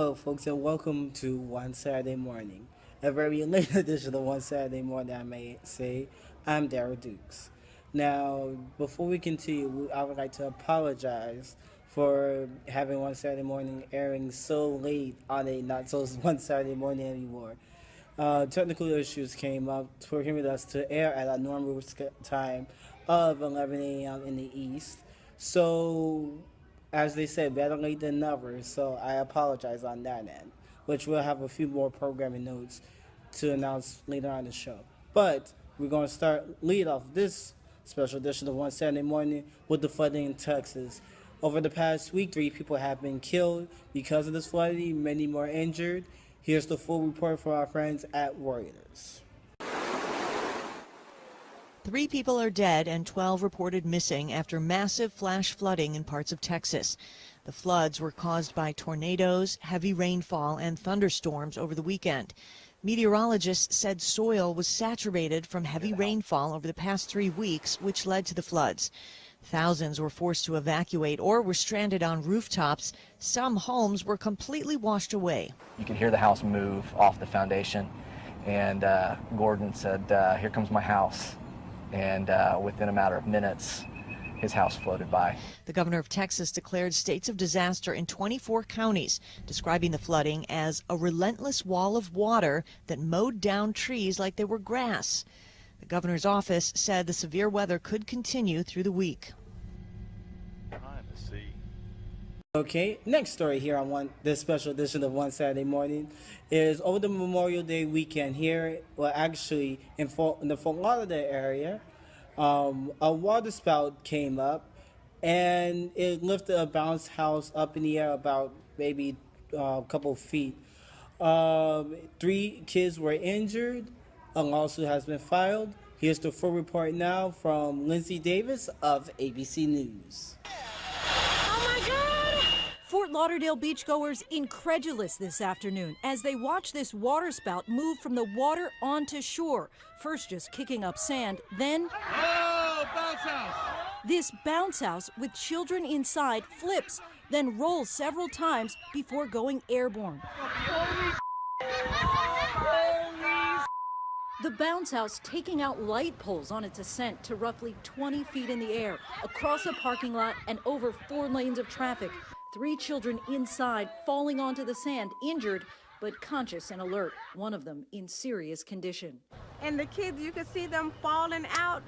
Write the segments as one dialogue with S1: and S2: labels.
S1: Hello, folks, and welcome to One Saturday Morning, a very late edition of One Saturday Morning, I may say. I'm Daryl Dukes. Now, before we continue, I would like to apologize for having One Saturday Morning airing so late on a not so One Saturday Morning anymore. Technical issues came up, prohibited us to air at our normal time of 11 a.m. in the East. So, as they said, better late than never. So I apologize on that end, which we'll have a few more programming notes to announce later on the show. But we're going to lead off this special edition of One Saturday Morning with the flooding in Texas. Over the past week, 3 people have been killed because of this flooding, many more injured. Here's the full report from our friends at Reuters.
S2: 3 people are dead and 12 reported missing after massive flash flooding in parts of Texas. The floods were caused by tornadoes, heavy rainfall, and thunderstorms over the weekend. Meteorologists said soil was saturated from heavy rainfall over the past 3 weeks, which led to the floods. Thousands were forced to evacuate or were stranded on rooftops. Some homes were completely washed away.
S3: You could hear the house move off the foundation, and Gordon said, "Here comes my house." And within a matter of minutes, his house floated by.
S2: The governor of Texas declared states of disaster in 24 counties, describing the flooding as a relentless wall of water that mowed down trees like they were grass. The governor's office said the severe weather could continue through the week.
S1: Okay, next story here on this special edition of One Saturday Morning is over the Memorial Day weekend here, well actually in the Fort Lauderdale area, a water spout came up and it lifted a bounce house up in the air about maybe a couple feet. 3 kids were injured. A lawsuit has been filed. Here's the full report now from Lindsay Davis of ABC News.
S4: Fort Lauderdale beachgoers incredulous this afternoon as they watch this water spout move from the water onto shore. First just kicking up sand, then
S5: bounce house.
S4: This bounce house with children inside flips, then rolls several times before going airborne. The bounce house taking out light poles on its ascent to roughly 20 feet in the air, across a parking lot and over 4 lanes of traffic. 3 children inside falling onto the sand, injured but conscious and alert, one of them in serious condition.
S6: And the kids, you could see them falling out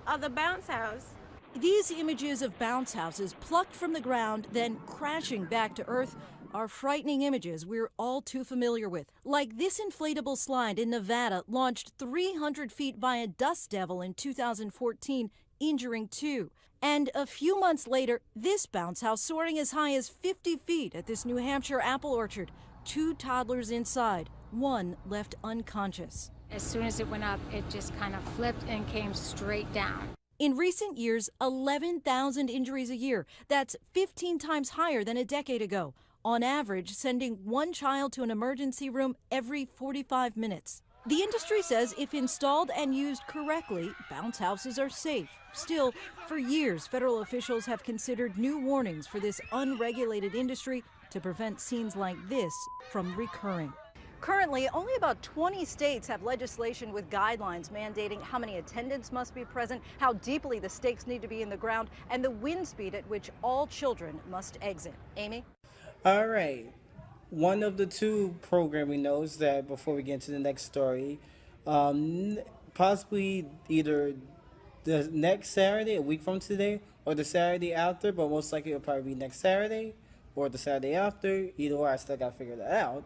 S6: of the bounce house.
S4: These images of bounce houses plucked from the ground, then crashing back to earth, are frightening images we're all too familiar with. Like this inflatable slide in Nevada, launched 300 feet by a dust devil in 2014, injuring 2. And a few months later, this bounce house soaring as high as 50 feet at this New Hampshire apple orchard. 2 toddlers inside, 1 left unconscious.
S7: As soon as it went up, it just kind of flipped and came straight down.
S4: In recent years, 11,000 injuries a year. That's 15 times higher than a decade ago. On average, sending 1 child to an emergency room every 45 minutes. The industry says if installed and used correctly, bounce houses are safe. Still, for years, federal officials have considered new warnings for this unregulated industry to prevent scenes like this from recurring. Currently, only about 20 states have legislation with guidelines mandating how many attendants must be present, how deeply the stakes need to be in the ground, and the wind speed at which all children must exit. Amy?
S1: All right. One of the 2 programming notes that before we get into the next story, possibly either the next Saturday, a week from today, or the Saturday after, but most likely it'll probably be next Saturday or the Saturday after. Either way, I still got to figure that out.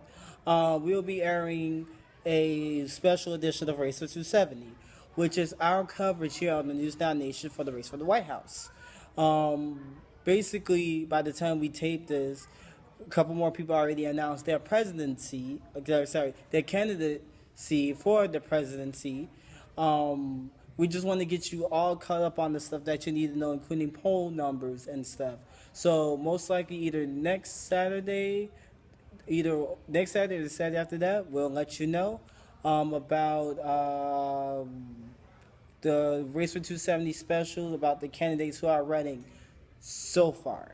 S1: We'll be airing a special edition of Race for 270, which is our coverage here on the News Now Nation for the race for the White House. Basically, by the time we tape this, a couple more people already announced their candidacy for the presidency. We just want to get you all caught up on the stuff that you need to know, including poll numbers and stuff. So most likely either next Saturday or the Saturday after that, we'll let you know about the Race for 270 special, about the candidates who are running so far.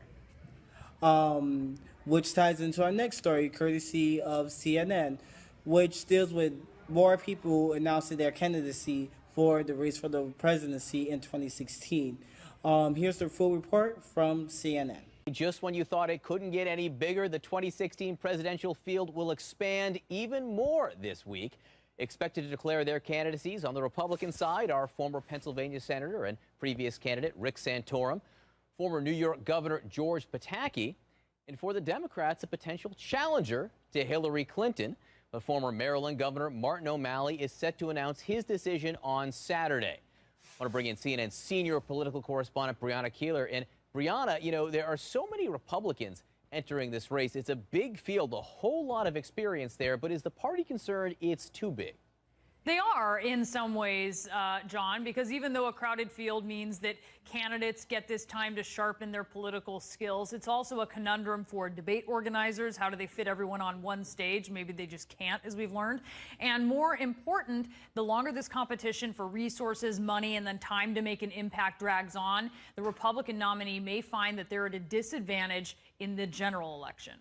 S1: which ties into our next story, courtesy of CNN, which deals with more people announcing their candidacy for the race for the presidency in 2016. Here's the full report from CNN.
S8: Just when you thought it couldn't get any bigger, the 2016 presidential field will expand even more this week. Expected to declare their candidacies on the Republican side are former Pennsylvania Senator and previous candidate Rick Santorum, former New York Governor George Pataki, and for the Democrats, a potential challenger to Hillary Clinton. The former Maryland Governor Martin O'Malley is set to announce his decision on Saturday. I want to bring in CNN senior political correspondent Brianna Keilar. And Brianna, you know, there are so many Republicans entering this race. It's a big field, a whole lot of experience there. But is the party concerned it's too big?
S9: They are in some ways, John, because even though a crowded field means that candidates get this time to sharpen their political skills, it's also a conundrum for debate organizers. How do they fit everyone on one stage? Maybe they just can't, as we've learned. And more important, the longer this competition for resources, money, and then time to make an impact drags on, the Republican nominee may find that they're at a disadvantage in the general election.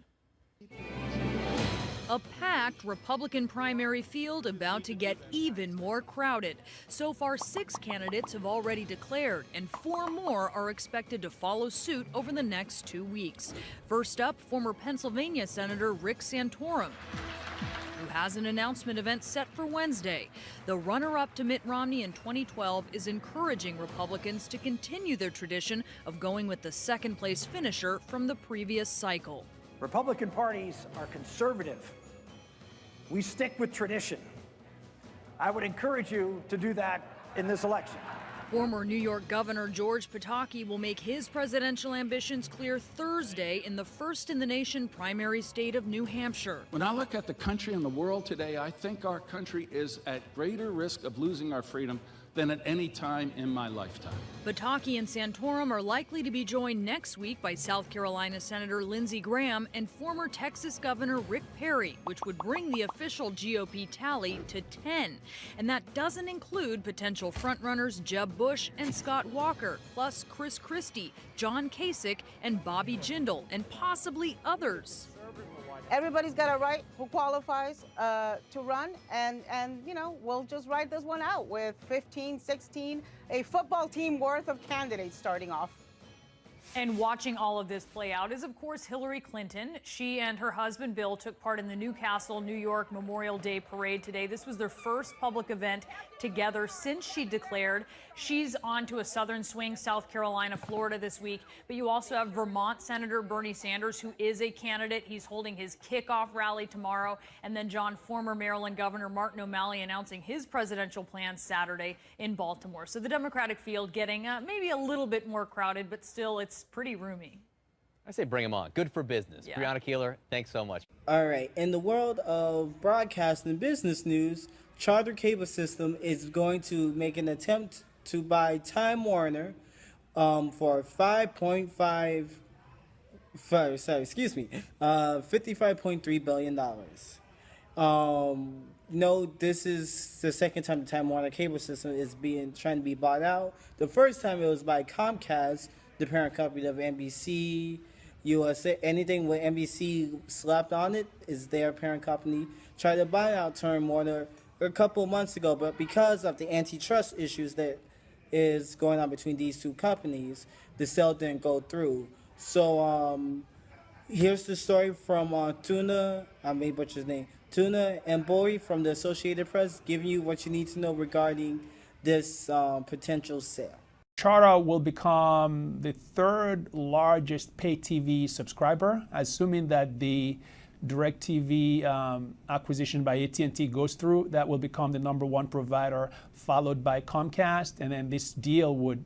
S9: A packed Republican primary field about to get even more crowded. So far, 6 candidates have already declared, and 4 more are expected to follow suit over the next 2 weeks. First up, former Pennsylvania Senator Rick Santorum, who has an announcement event set for Wednesday. The runner-up to Mitt Romney in 2012 is encouraging Republicans to continue their tradition of going with the second-place finisher from the previous cycle.
S10: Republican parties are conservative. We stick with tradition. I would encourage you to do that in this election.
S9: Former New York Governor George Pataki will make his presidential ambitions clear Thursday in the first-in-the-nation primary state of New Hampshire.
S11: When I look at the country and the world today, I think our country is at greater risk of losing our freedom than at any time in my lifetime.
S9: Pataki and Santorum are likely to be joined next week by South Carolina Senator Lindsey Graham and former Texas Governor Rick Perry, which would bring the official GOP tally to 10. And that doesn't include potential frontrunners Jeb Bush and Scott Walker, plus Chris Christie, John Kasich, and Bobby Jindal, and possibly others.
S12: Everybody's got a right who qualifies to run, and you know, we'll just ride this one out with 15, 16, a football team worth of candidates starting off.
S9: And watching all of this play out is, of course, Hillary Clinton. She and her husband, Bill, took part in the Newcastle, New York Memorial Day parade today. This was their first public event together since she declared. She's on to a southern swing, South Carolina, Florida this week. But you also have Vermont Senator Bernie Sanders, who is a candidate. He's holding his kickoff rally tomorrow. And then John, former Maryland Governor Martin O'Malley, announcing his presidential plans Saturday in Baltimore. So the Democratic field getting maybe a little bit more crowded, but still it's pretty roomy.
S8: I say bring them on. Good for business. Yeah. Brianna Keilar, thanks so much.
S1: All right. In the world of broadcast and business news, Charter Cable System is going to make an attempt to buy Time Warner for $55.3 billion. No, this is the second time the Time Warner Cable System is trying to be bought out. The first time it was by Comcast, the parent company of NBC, USA. Anything with NBC slapped on it is their parent company. Tried to buy out Time Warner a couple of months ago, but because of the antitrust issues that is going on between these two companies, the sale didn't go through. So here's the story from Tuna Mboyi from the Associated Press, giving you what you need to know regarding this potential sale.
S13: Charter will become the 3rd largest pay TV subscriber, assuming that the DirecTV acquisition by AT&T goes through. That will become the #1 provider, followed by Comcast, and then this deal would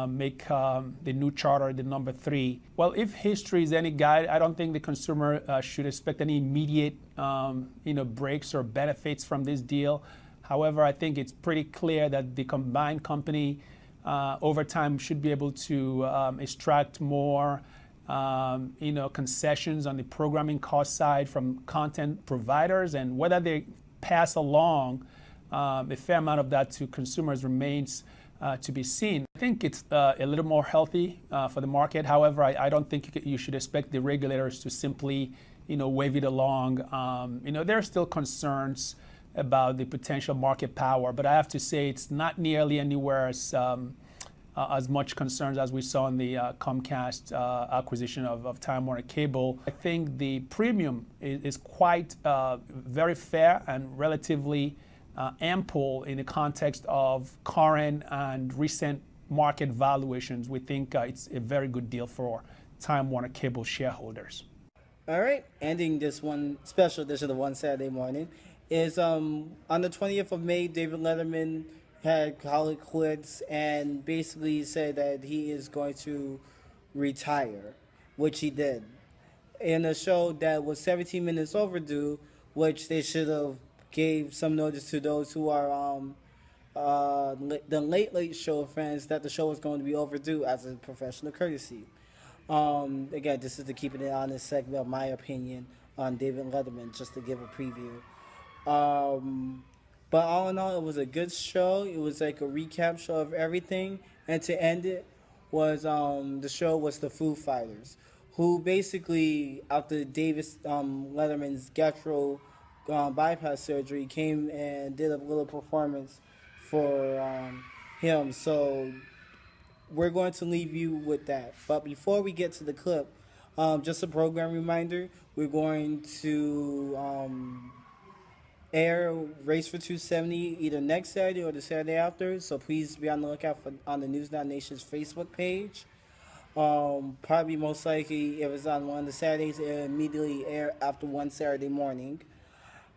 S13: make the new Charter the #3. Well, if history is any guide, I don't think the consumer should expect any immediate breaks or benefits from this deal. However, I think it's pretty clear that the combined company over time should be able to extract more concessions on the programming cost side from content providers, and whether they pass along a fair amount of that to consumers remains to be seen. think it's a little more healthy for the market. However, I don't think you should expect the regulators to simply, wave it along. There are still concerns about the potential market power, but I have to say it's not nearly anywhere as much concerns as we saw in the Comcast acquisition of Time Warner Cable. I think the premium is quite very fair and relatively ample in the context of current and recent market valuations. We think it's a very good deal for Time Warner Cable shareholders.
S1: All right, ending this one special edition of One Saturday Morning is on the 20th of May, David Letterman had called it quits and basically said that he is going to retire, which he did. In a show that was 17 minutes overdue, which they should have gave some notice to those who are the Late Show fans that the show was going to be overdue as a professional courtesy. Again, this is the Keeping It Honest segment of my opinion on David Letterman, just to give a preview. But all in all, it was a good show. It was like a recap show of everything. And to end it was the show was the Foo Fighters, who basically, after David Letterman's gastro bypass surgery, came and did a little performance for him. So we're going to leave you with that. But before we get to the clip, just a program reminder, we're going to air Race for 270 either next Saturday or the Saturday after, so please be on the lookout on the News Now Nation's Facebook page. Probably most likely, if it's on one of the Saturdays, it'll immediately air after one Saturday morning.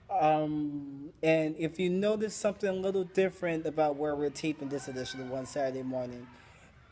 S1: And if you notice something a little different about where we're taping this edition of One Saturday Morning,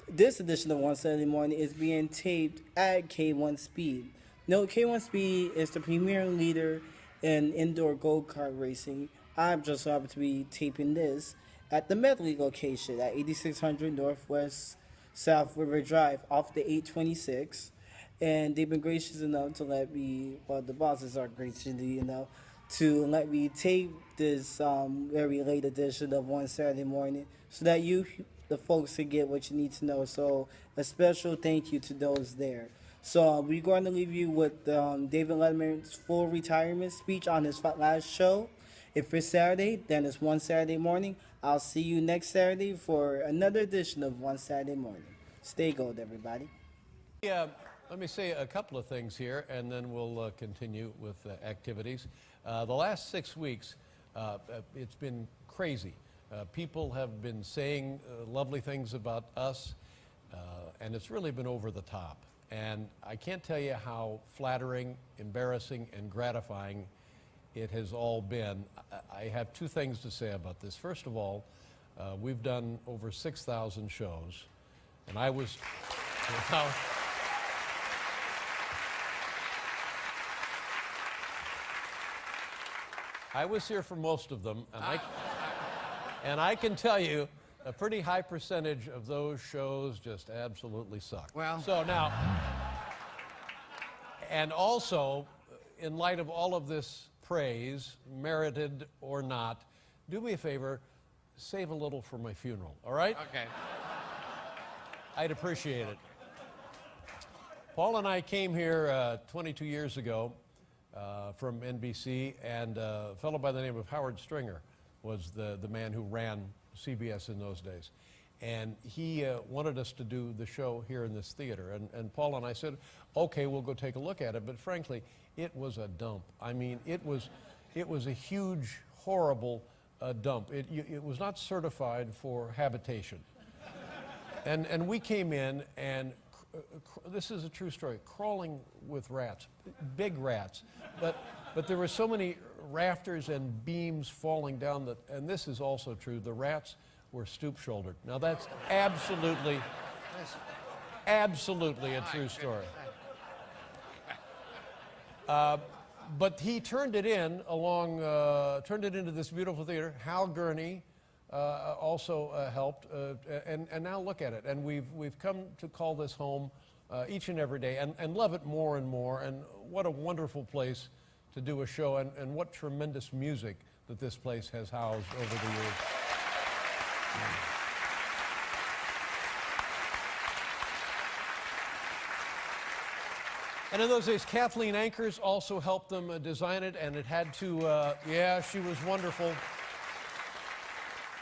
S1: this edition of One Saturday Morning is being taped at K1 Speed. No, K1 Speed is the premier leader in indoor go-kart racing. I'm just happy to be taping this at the Medley location at 8600 Northwest South River Drive off the 826. And they've been gracious enough to let me, well, the bosses are gracious enough to let me tape this very late edition of One Saturday Morning so that you, the folks, can get what you need to know. So a special thank you to those there. So we're going to leave you with David Letterman's full retirement speech on his last show. If it's Saturday, then it's One Saturday Morning. I'll see you next Saturday for another edition of One Saturday Morning. Stay gold, everybody.
S14: Yeah, let me say a couple of things here, and then we'll continue with activities. The last 6 weeks, it's been crazy. People have been saying lovely things about us, and it's really been over the top. And I can't tell you how flattering, embarrassing, and gratifying it has all been. I have two things to say about this. First of all, we've done over 6,000 shows, and I was, I was here for most of them, and I can tell you, a pretty high percentage of those shows just absolutely suck. Well, so now, and also, in light of all of this praise, merited or not, do me a favor, save a little for my funeral, all right? Okay. I'd appreciate it. Paul and I came here 22 years ago from NBC, and a fellow by the name of Howard Stringer was the man who ran CBS in those days. And he wanted us to do the show here in this theater. And Paul and I said, okay, we'll go take a look at it. But frankly, it was a dump. I mean, it was a huge, horrible dump. It was not certified for habitation. And we came in, and this is a true story, crawling with rats, big rats. But there were so many rafters and beams falling down, and this is also true, the rats were stoop-shouldered. Now that's absolutely a true story. But he turned it into this beautiful theater. Hal Gurney also helped, and now look at it. And we've come to call this home each and every day, and love it more and more. And what a wonderful place to do a show, and what tremendous music that this place has housed over the years. And in those days, Kathleen Ankers also helped them design it, and it had to, yeah, she was wonderful.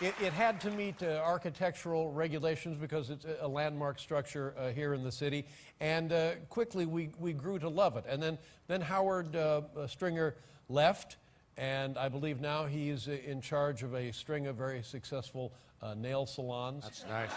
S14: It had to meet architectural regulations because it's a landmark structure here in the city. And quickly we grew to love it. And then Howard Stringer left, and I believe now he's in charge of a string of very successful nail salons.
S15: That's nice.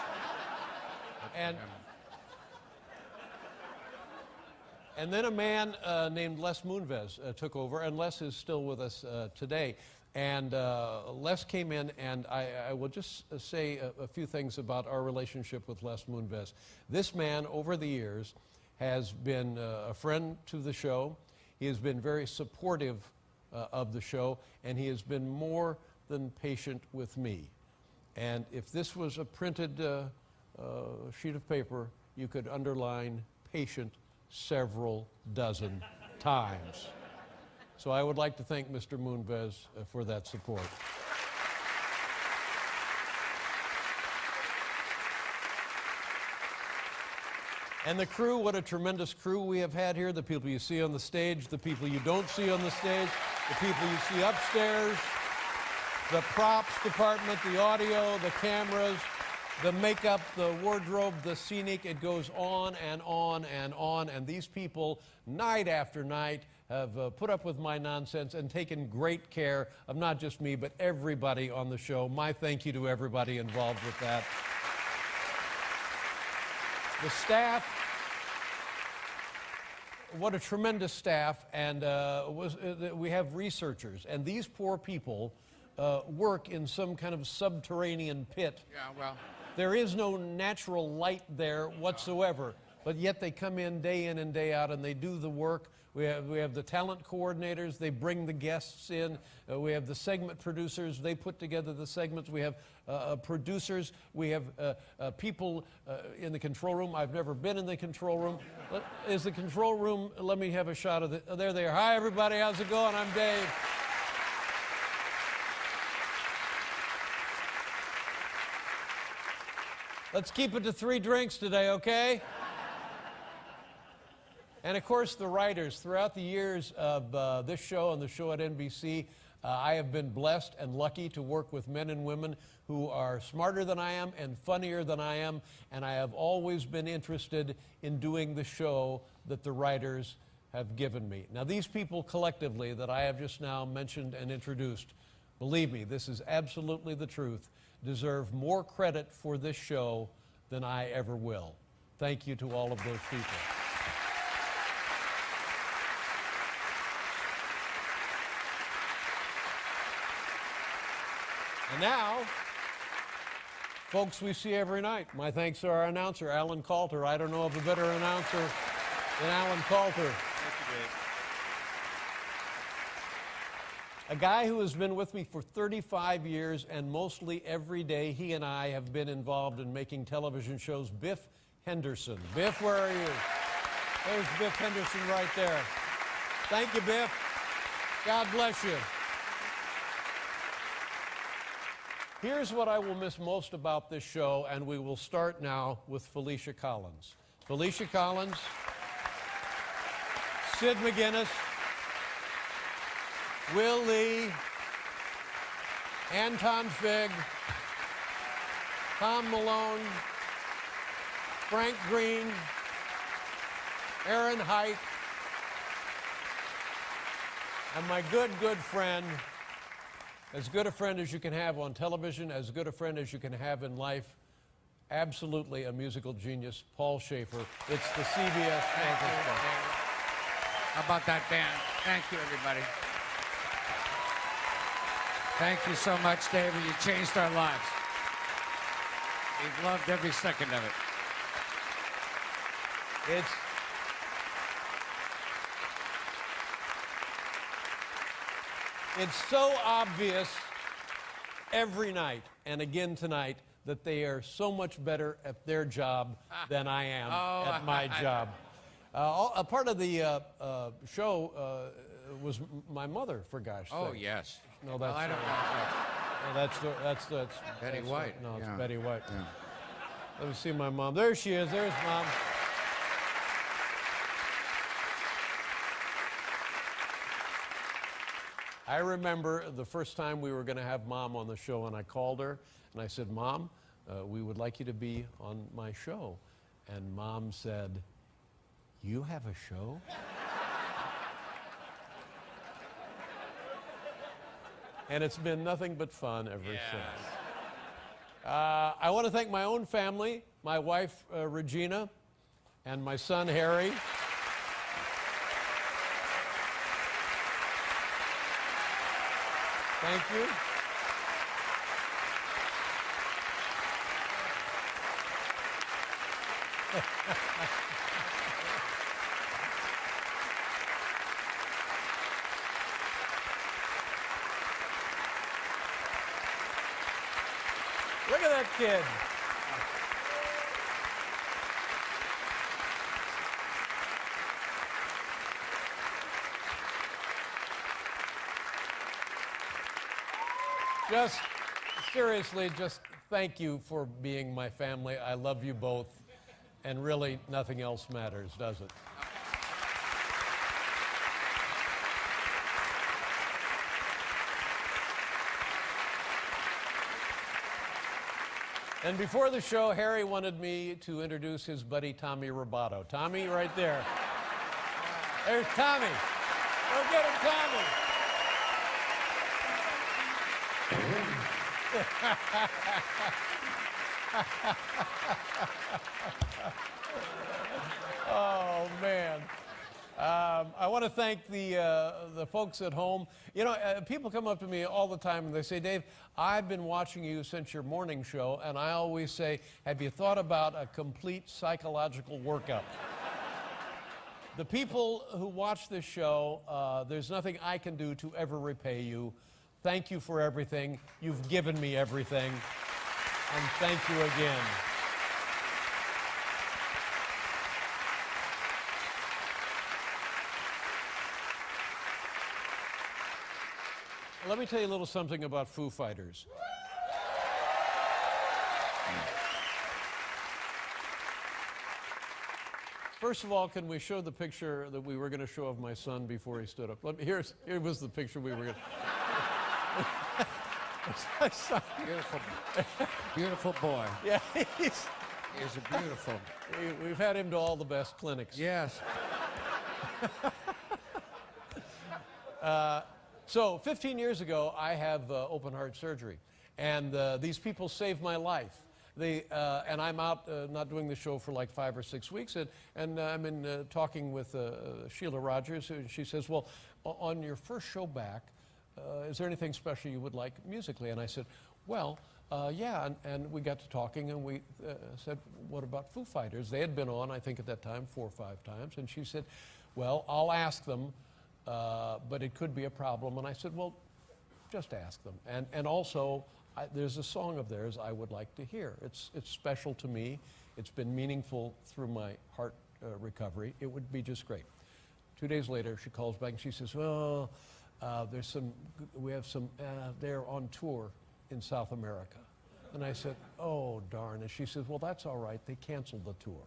S14: And then a man named Les Moonves took over, and Les is still with us today. And Les came in, and I will just say a few things about our relationship with Les Moonves. This man, over the years, has been a friend to the show. He has been very supportive of the show, and he has been more than patient with me. And if this was a printed sheet of paper, you could underline patient several dozen times. So I would like to thank Mr. Moonves for that support. And the crew, what a tremendous crew we have had here. The people you see on the stage, the people you don't see on the stage, the people you see upstairs, the props department, the audio, the cameras, the makeup, the wardrobe, the scenic, it goes on and on and on. And these people, night after night, have put up with my nonsense and taken great care of not just me, but everybody on the show. My thank you to everybody involved with that. The staff, what a tremendous staff, and we have researchers, and these poor people work in some kind of subterranean pit.
S15: Yeah, well.
S14: There is no natural light there whatsoever, but yet they come in and day out, and they do the work. We have the talent coordinators, they bring the guests in. We have the segment producers, they put together the segments. We have producers, we have people in the control room. I've never been in the control room. Is the control room, let me have a shot of it. There they are. Hi everybody, how's it going? I'm Dave. Let's keep it to 3 drinks today, okay? And of course, the writers. Throughout the years of this show and the show at NBC, I have been blessed and lucky to work with men and women who are smarter than I am and funnier than I am, and I have always been interested in doing the show that the writers have given me. Now, these people collectively that I have just now mentioned and introduced, believe me, this is absolutely the truth, deserve more credit for this show than I ever will. Thank you to all of those people. And now, folks we see every night. My thanks to our announcer, Alan Coulter. I don't know of a better announcer than Alan Coulter.
S15: Thank you, Dave.
S14: A guy who has been with me for 35 years, and mostly every day he and I have been involved in making television shows, Biff Henderson. Biff, where are you? There's Biff Henderson right there. Thank you, Biff. God bless you. Here's what I will miss most about this show, and we will start now with Felicia Collins. Felicia Collins, Sid McGuinness, Will Lee, Anton Fig, Tom Malone, Frank Green, Aaron Hike, and my good friend, as good a friend as you can have on television, as good a friend as you can have in life, absolutely a musical genius, Paul Shaffer. It's the CBS Show.
S15: How about that, Dan? Thank you, everybody. Thank you so much, David. You changed our lives. We've loved every second of it.
S14: It's so obvious every night, and again tonight, that they are so much better at their job than I am at my job. A part of the show was my mother, for gosh sake.
S15: Oh, yes.
S14: No, that's
S15: well, I don't know.
S14: No, that's
S15: Betty White.
S14: No, it's
S15: Yeah.
S14: Betty White.
S15: Yeah.
S14: Let me see my mom. There she is. There's Mom. I remember the first time we were going to have Mom on the show, and I called her, and I said, Mom, we would like you to be on my show. And Mom said, you have a show? And it's been nothing but fun ever since. I want to thank my own family, my wife, Regina, and my son, Harry. Thank you. Look at that kid. Just seriously, just thank you for being my family. I love you both, and really nothing else matters, does it? And before the show, Harry wanted me to introduce his buddy Tommy Roboto. Tommy, right there. There's Tommy. Go get him, Tommy. Oh, man. I want to thank the folks at home. You know, people come up to me all the time and they say, Dave, I've been watching you since your morning show, and I always say, have you thought about a complete psychological workup? The people who watch this show, there's nothing I can do to ever repay you. Thank you for everything. You've given me everything. And thank you again. Let me tell you a little something about Foo Fighters. First of all, can we show the picture that we were going to show of my son before he stood up? Here was the picture we were going to... My son.
S15: Beautiful, beautiful boy.
S14: Yeah,
S15: he's a beautiful.
S14: We've had him to all the best clinics.
S15: Yes.
S14: So 15 years ago, I have open heart surgery, and these people saved my life. And I'm out not doing the show for like 5 or 6 weeks, and I'm in talking with Sheila Rogers, and she says, well, on your first show back, is there anything special you would like musically? And I said, well, yeah, and we got to talking, and we said, what about Foo Fighters? They had been on, I think at that time, 4 or 5 times, and she said, well, I'll ask them, but it could be a problem. And I said, well, just ask them. And also, there's a song of theirs I would like to hear. It's special to me. It's been meaningful through my heart recovery. It would be just great. 2 days later, she calls back and she says, well, we have some, they're on tour in South America. And I said, oh, darn. And she says, well, that's all right. They canceled the tour.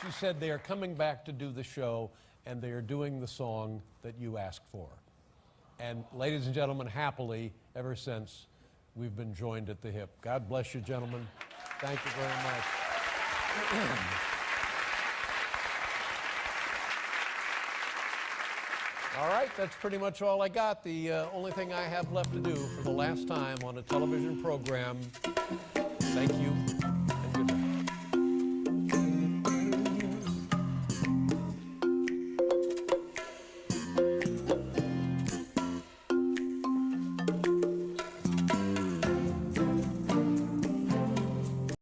S14: She said they are coming back to do the show, and they are doing the song that you asked for. And ladies and gentlemen, happily, ever since, we've been joined at the hip. God bless you, gentlemen. Thank you very much. All right, that's pretty much all I got. The only thing I have left to do for the last time on a television program, thank you